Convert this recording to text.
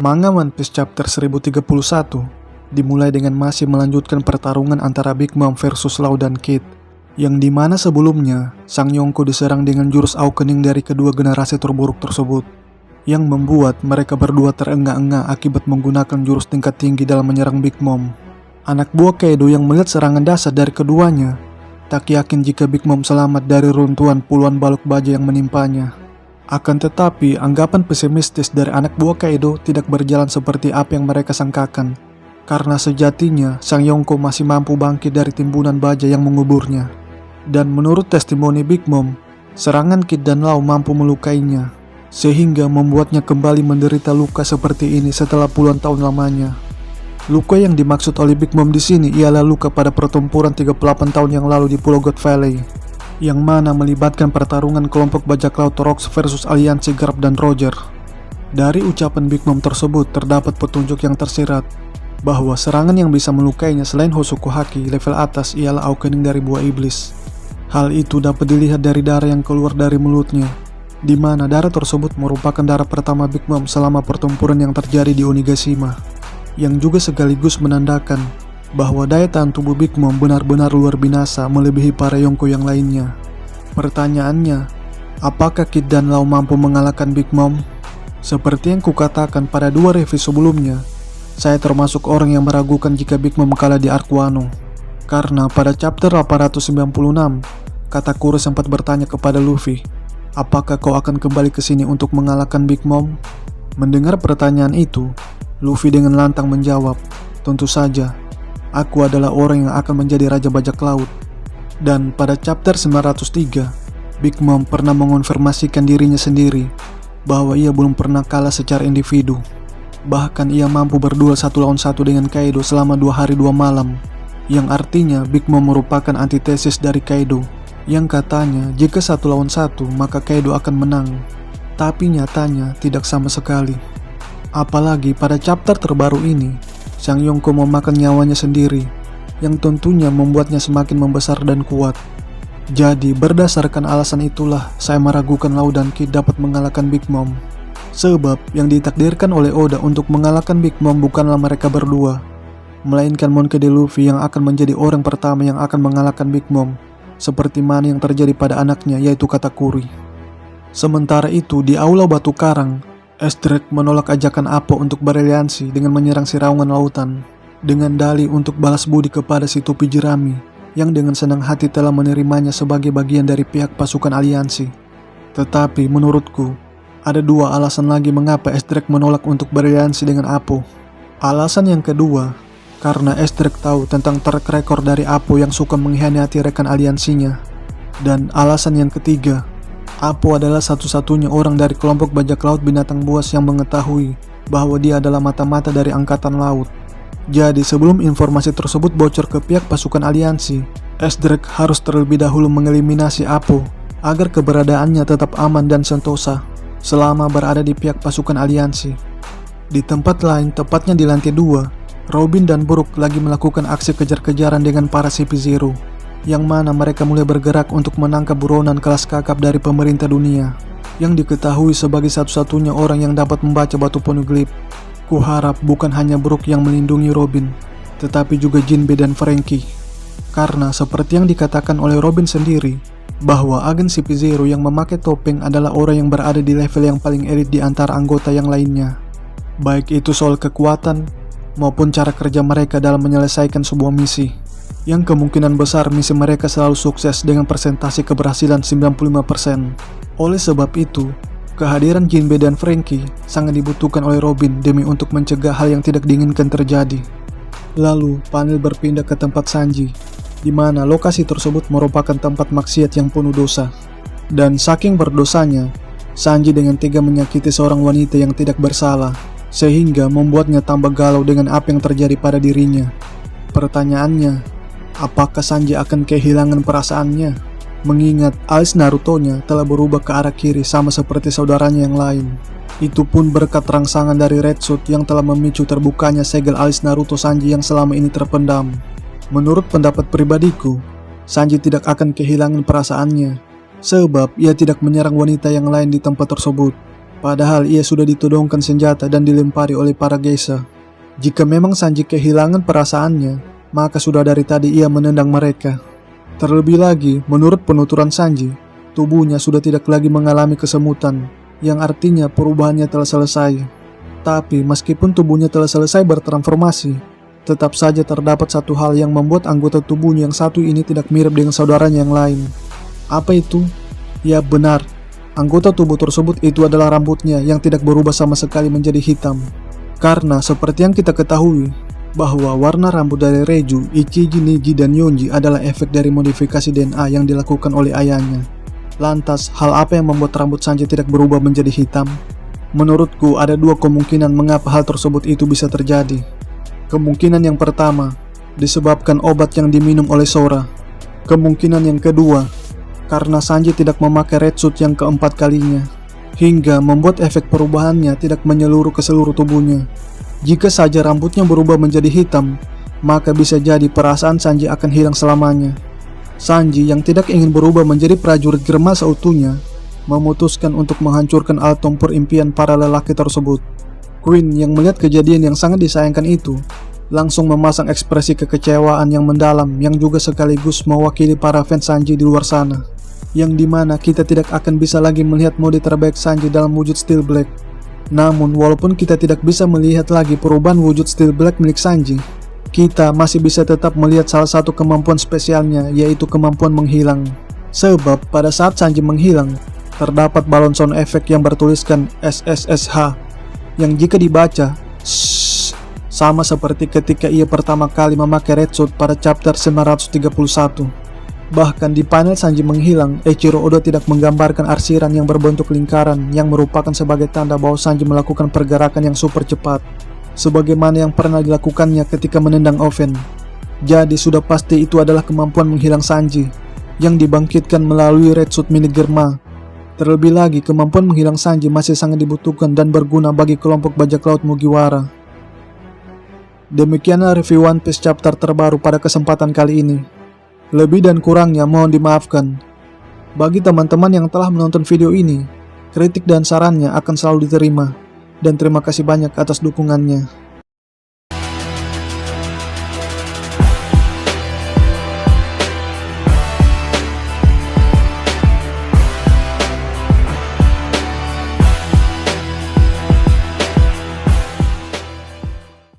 Manga One Piece Chapter 1031 dimulai dengan masih melanjutkan pertarungan antara Big Mom versus Law dan Kid, yang dimana sebelumnya Sang Yonko diserang dengan jurus awakening dari kedua generasi terburuk tersebut, yang membuat mereka berdua terengah-engah akibat menggunakan jurus tingkat tinggi dalam menyerang Big Mom. Anak buah Kaido yang melihat serangan dahsyat dari keduanya tak yakin jika Big Mom selamat dari runtuhan puluhan balok baja yang menimpanya. Akan tetapi, anggapan pesimistis dari anak buah Kaido tidak berjalan seperti apa yang mereka sangkakan, karena sejatinya Sang Yonko masih mampu bangkit dari timbunan baja yang menguburnya. Dan menurut testimoni Big Mom, serangan Kid dan Law mampu melukainya, sehingga membuatnya kembali menderita luka seperti ini setelah puluhan tahun lamanya. Luka yang dimaksud oleh Big Mom di sini ialah luka pada pertempuran 38 tahun yang lalu di Pulau God Valley, yang mana melibatkan pertarungan kelompok bajak laut Rocks versus aliansi Garp dan Roger. Dari ucapan Big Mom tersebut terdapat petunjuk yang tersirat bahwa serangan yang bisa melukainya selain Hosoku Haki level atas ialah awakening dari buah iblis. Hal itu dapat dilihat dari darah yang keluar dari mulutnya, di mana darah tersebut merupakan darah pertama Big Mom selama pertempuran yang terjadi di Onigashima, yang juga sekaligus menandakan bahwa daya tahan tubuh Big Mom benar-benar luar binasa melebihi para Yonko yang lainnya. Pertanyaannya, apakah Kid dan Law mampu mengalahkan Big Mom? Seperti yang kukatakan pada dua review sebelumnya, saya termasuk orang yang meragukan jika Big Mom kalah di Arc Wano. Karena pada chapter 896, Katakuri sempat bertanya kepada Luffy, apakah kau akan kembali ke sini untuk mengalahkan Big Mom? Mendengar pertanyaan itu, Luffy dengan lantang menjawab, tentu saja. Aku adalah orang yang akan menjadi Raja Bajak Laut. Dan pada chapter 903, Big Mom pernah mengonfirmasikan dirinya sendiri bahwa ia belum pernah kalah secara individu. Bahkan ia mampu berduel 1 lawan 1 dengan Kaido selama 2 hari 2 malam, yang artinya Big Mom merupakan antitesis dari Kaido, yang katanya jika 1 lawan 1 maka Kaido akan menang. Tapi nyatanya tidak sama sekali. Apalagi pada chapter terbaru ini, Sang Yonko memakan nyawanya sendiri, yang tentunya membuatnya semakin membesar dan kuat. Jadi berdasarkan alasan itulah saya meragukan Law dan Kid dapat mengalahkan Big Mom. Sebab yang ditakdirkan oleh Oda untuk mengalahkan Big Mom bukanlah mereka berdua, melainkan Monkey D. Luffy yang akan menjadi orang pertama yang akan mengalahkan Big Mom, seperti mana yang terjadi pada anaknya yaitu Katakuri. Sementara itu di Aula Batu Karang, Ezreal menolak ajakan Appo untuk beraliansi dengan menyerang si Raungan Lautan, dengan dalih untuk balas budi kepada si Tupi Jerami, yang dengan senang hati telah menerimanya sebagai bagian dari pihak pasukan aliansi. Tetapi menurutku, ada 2 alasan lagi mengapa Ezreal menolak untuk beraliansi dengan Appo. Alasan yang kedua, karena Ezreal tahu tentang track record dari Appo yang suka mengkhianati rekan aliansinya. Dan alasan yang ketiga, Appo adalah satu-satunya orang dari kelompok bajak laut binatang buas yang mengetahui bahwa dia adalah mata-mata dari angkatan laut. Jadi sebelum informasi tersebut bocor ke pihak pasukan aliansi, Ezreal harus terlebih dahulu mengeliminasi Appo agar keberadaannya tetap aman dan sentosa selama berada di pihak pasukan aliansi. Di tempat lain, tepatnya di lantai 2, Robin dan Brook lagi melakukan aksi kejar-kejaran dengan para CP0, yang mana mereka mulai bergerak untuk menangkap buronan kelas kakap dari pemerintah dunia, yang diketahui sebagai satu-satunya orang yang dapat membaca batu poneglyph. Kuharap bukan hanya Brook yang melindungi Robin, tetapi juga Jinbe dan Franky. Karena seperti yang dikatakan oleh Robin sendiri, bahwa agen CP0 yang memakai topeng adalah orang yang berada di level yang paling elit di antara anggota yang lainnya. Baik itu soal kekuatan, maupun cara kerja mereka dalam menyelesaikan sebuah misi, yang kemungkinan besar misi mereka selalu sukses dengan persentase keberhasilan 95%. Oleh sebab itu, kehadiran Jinbe dan Franky sangat dibutuhkan oleh Robin demi untuk mencegah hal yang tidak diinginkan terjadi. Lalu, panel berpindah ke tempat Sanji, di mana lokasi tersebut merupakan tempat maksiat yang penuh dosa. Dan saking berdosanya, Sanji dengan tega menyakiti seorang wanita yang tidak bersalah, sehingga membuatnya tambah galau dengan apa yang terjadi pada dirinya. Pertanyaannya, apakah Sanji akan kehilangan perasaannya, mengingat alis Naruto-nya telah berubah ke arah kiri sama seperti saudaranya yang lain? Itu pun berkat rangsangan dari Red Suit yang telah memicu terbukanya segel alis Naruto Sanji yang selama ini terpendam. Menurut pendapat pribadiku, Sanji tidak akan kehilangan perasaannya, sebab ia tidak menyerang wanita yang lain di tempat tersebut. Padahal ia sudah ditodongkan senjata dan dilempari oleh para geisha. Jika memang Sanji kehilangan perasaannya, maka sudah dari tadi ia menendang mereka. Terlebih lagi, menurut penuturan Sanji, tubuhnya sudah tidak lagi mengalami kesemutan, yang artinya perubahannya telah selesai. Tapi meskipun tubuhnya telah selesai bertransformasi, tetap saja terdapat satu hal yang membuat anggota tubuhnya yang satu ini tidak mirip dengan saudaranya yang lain. Apa itu? Ya benar, anggota tubuh tersebut itu adalah rambutnya yang tidak berubah sama sekali menjadi hitam. Karena seperti yang kita ketahui, bahwa warna rambut dari Reiju, Ichiji, Niji, dan Yonji adalah efek dari modifikasi DNA yang dilakukan oleh ayahnya. Lantas, hal apa yang membuat rambut Sanji tidak berubah menjadi hitam? Menurutku, ada dua kemungkinan mengapa hal tersebut itu bisa terjadi. Kemungkinan yang pertama, disebabkan obat yang diminum oleh Sora. Kemungkinan yang kedua, karena Sanji tidak memakai red suit yang keempat kalinya, hingga membuat efek perubahannya tidak menyeluruh ke seluruh tubuhnya. Jika saja rambutnya berubah menjadi hitam, maka bisa jadi perasaan Sanji akan hilang selamanya. Sanji yang tidak ingin berubah menjadi prajurit Germa seutuhnya, memutuskan untuk menghancurkan alat tempur impian para lelaki tersebut. Queen yang melihat kejadian yang sangat disayangkan itu, langsung memasang ekspresi kekecewaan yang mendalam yang juga sekaligus mewakili para fans Sanji di luar sana. Yang dimana kita tidak akan bisa lagi melihat mode terbaik Sanji dalam wujud Steel Black. Namun walaupun kita tidak bisa melihat lagi perubahan wujud Steel Black milik Sanji, kita masih bisa tetap melihat salah satu kemampuan spesialnya, yaitu kemampuan menghilang. Sebab pada saat Sanji menghilang, terdapat balon sound effect yang bertuliskan SSSH, yang jika dibaca sama seperti ketika ia pertama kali memakai red suit pada chapter 931. Bahkan di panel Sanji menghilang, Eiichiro Oda tidak menggambarkan arsiran yang berbentuk lingkaran yang merupakan sebagai tanda bahwa Sanji melakukan pergerakan yang super cepat, sebagaimana yang pernah dilakukannya ketika menendang Oven. Jadi sudah pasti itu adalah kemampuan menghilang Sanji, yang dibangkitkan melalui red suit milik Germa. Terlebih lagi, kemampuan menghilang Sanji masih sangat dibutuhkan dan berguna bagi kelompok bajak laut Mugiwara. Demikianlah review One Piece chapter terbaru pada kesempatan kali ini. Lebih dan kurangnya mohon dimaafkan. Bagi teman-teman yang telah menonton video ini, kritik dan sarannya akan selalu diterima. Dan terima kasih banyak atas dukungannya.